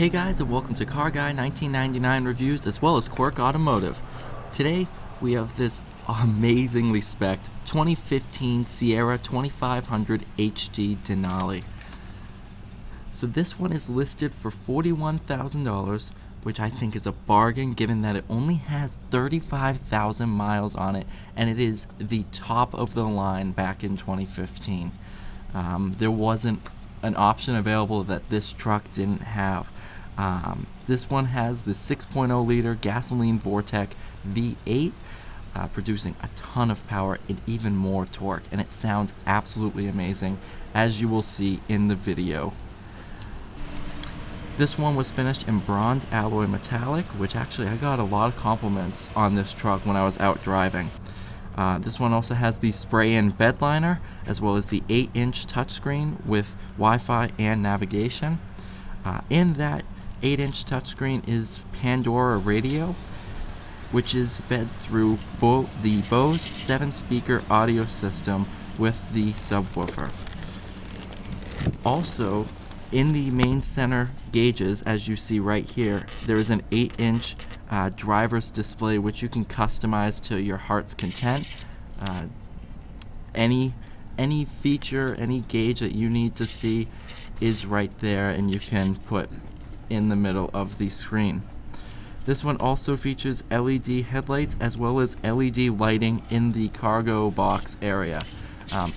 Hey guys, and welcome to Car Guy 1999 Reviews as well as Quirk Automotive. Today we have this amazingly spec'd 2015 Sierra 2500 HD Denali. So this one is listed for $41,000, which I think is a bargain given that it only has 35,000 miles on it, and it is the top of the line back in 2015. There wasn't an option available that this truck didn't have. This one has the 6.0 liter gasoline Vortec V8, producing a ton of power and even more torque, and it sounds absolutely amazing, as you will see in the video. This one was finished in bronze alloy metallic, which actually I got a lot of compliments on this truck when I was out driving. This one also has the spray-in bed liner, as well as the 8-inch touchscreen with Wi-Fi and navigation. In that 8-inch touchscreen is Pandora radio, which is fed through the Bose 7-speaker audio system with the subwoofer. Also, in the main center gauges, as you see right here, there is an 8-inch driver's display which you can customize to your heart's content. Any feature, any gauge that you need to see is right there, and you can put in the middle of the screen. This one also features LED headlights as well as LED lighting in the cargo box area.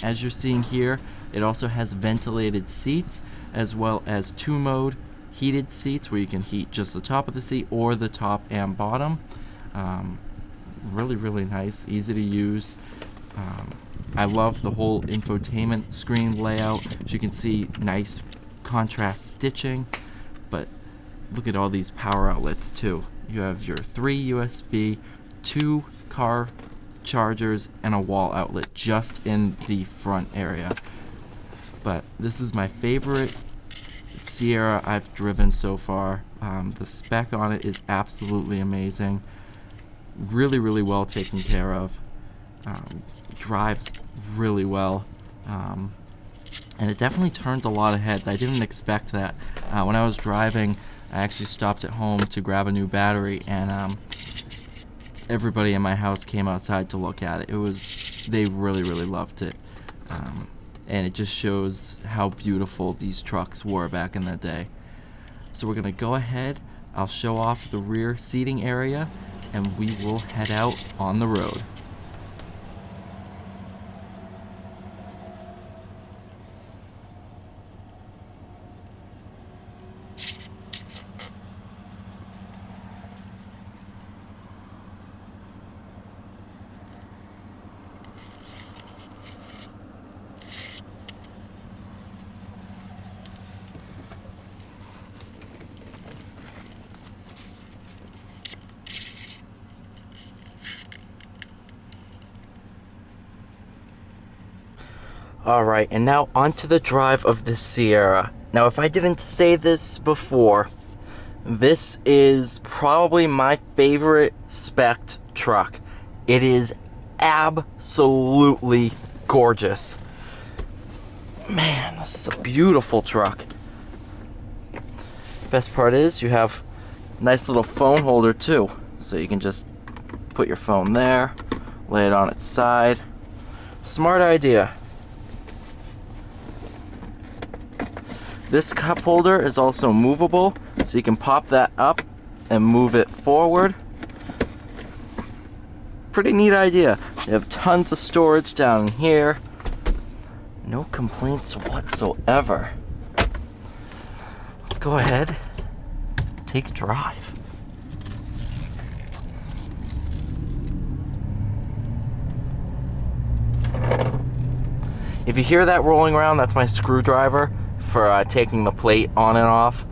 As you're seeing here, it also has ventilated seats as well as 2-mode heated seats where you can heat just the top of the seat or the top and bottom. Really nice, easy to use. I love the whole infotainment screen layout. As you can see, nice contrast stitching, but look at all these power outlets too. You have your 3 USB, 2 car chargers, and a wall outlet just in the front area. But this is my favorite Sierra I've driven so far. The spec on it is absolutely amazing. Really well taken care of. Drives really well. And it definitely turns a lot of heads. I didn't expect that. When I was driving, I actually stopped at home to grab a new battery, and everybody in my house came outside to look at it. They really loved it. And it just shows how beautiful these trucks were back in the day. So we're gonna go ahead, I'll show off the rear seating area, and we will head out on the road. Alright, and now onto the drive of this Sierra. Now, if I didn't say this before, this is probably my favorite spec'd truck. It is absolutely gorgeous. Man, this is a beautiful truck. Best part is you have a nice little phone holder too. So you can just put your phone there, lay it on its side. Smart idea. This cup holder is also movable, so you can pop that up and move it forward. Pretty neat idea. You have tons of storage down here. No complaints whatsoever. Let's go ahead, take a drive. If you hear that rolling around, that's my screwdriver for taking the plate on and off.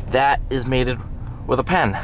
That is mated with a pen.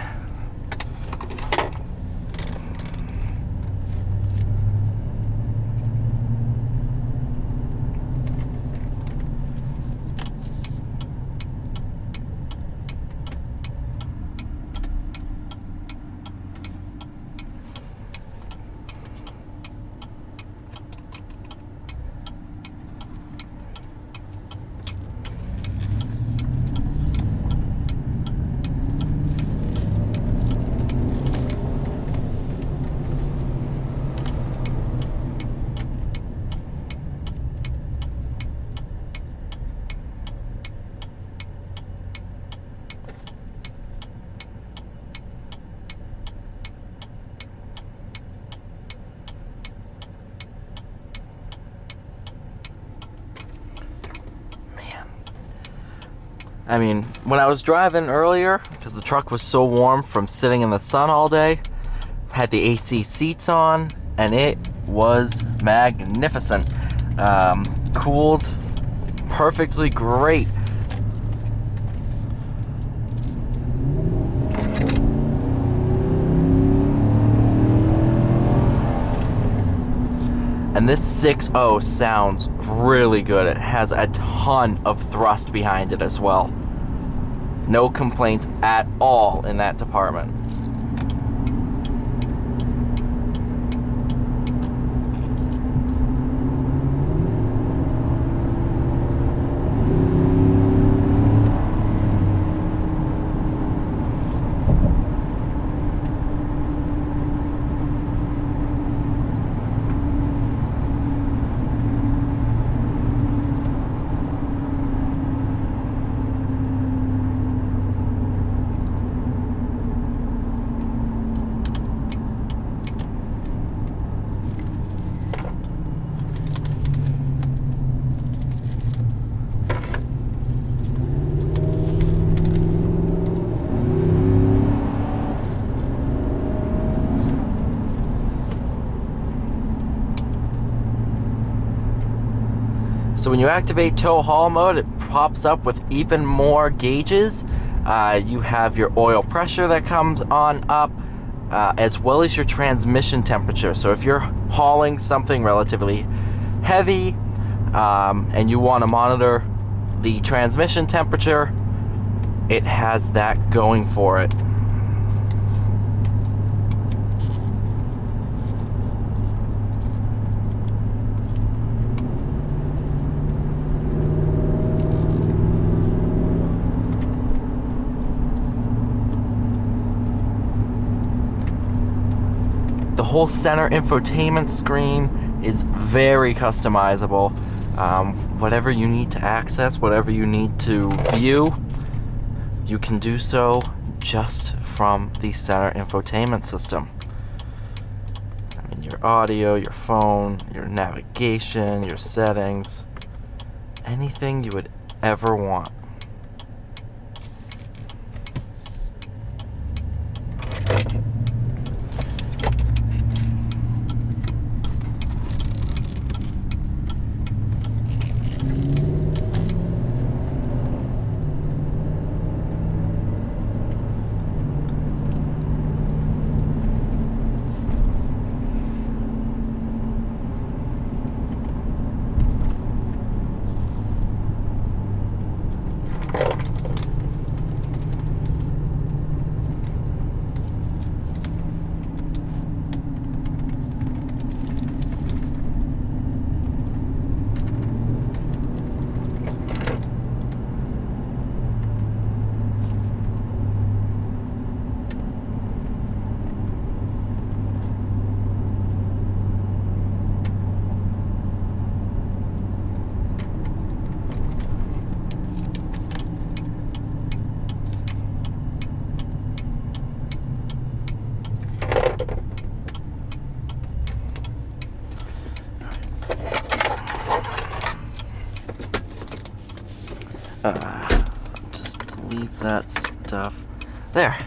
I mean, when I was driving earlier, because the truck was so warm from sitting in the sun all day, had the AC seats on, and it was magnificent. Cooled perfectly great. And this 6.0 sounds really good. It has a ton of thrust behind it as well. No complaints at all in that department. So when you activate tow haul mode, it pops up with even more gauges. You have your oil pressure that comes on up, as well as your transmission temperature. So if you're hauling something relatively heavy and you want to monitor the transmission temperature, it has that going for it. The whole center infotainment screen is very customizable. Whatever you need to access, whatever you need to view, you can do so just from the center infotainment system. I mean, your audio, your phone, your navigation, your settings, anything you would ever want. Just leave that stuff there.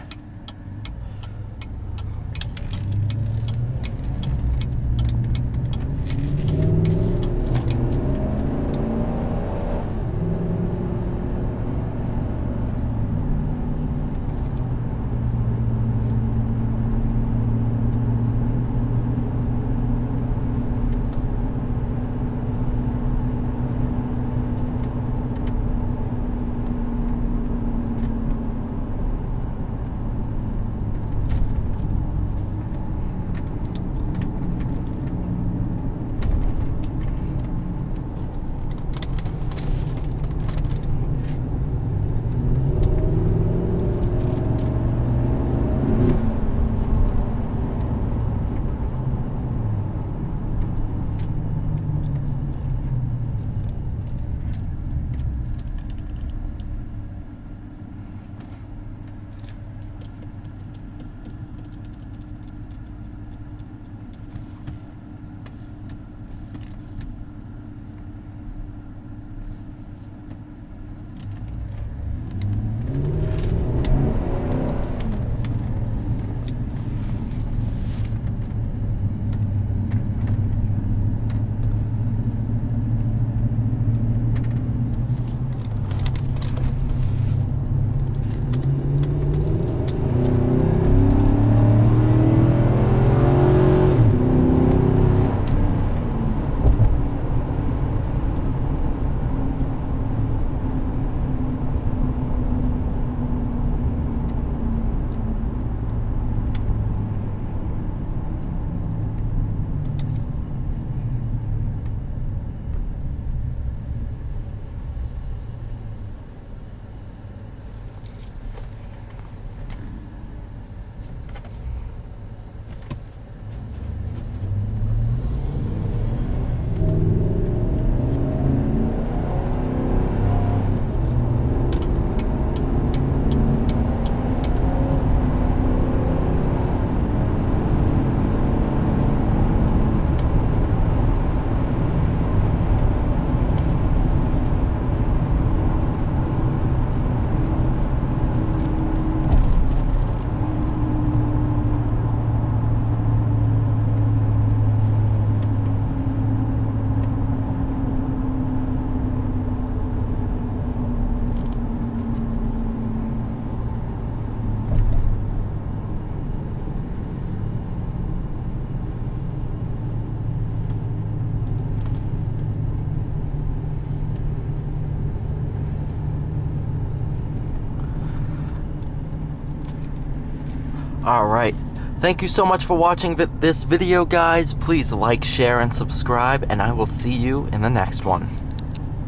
Alright, thank you so much for watching this video, guys. Please like, share, and subscribe, and I will see you in the next one.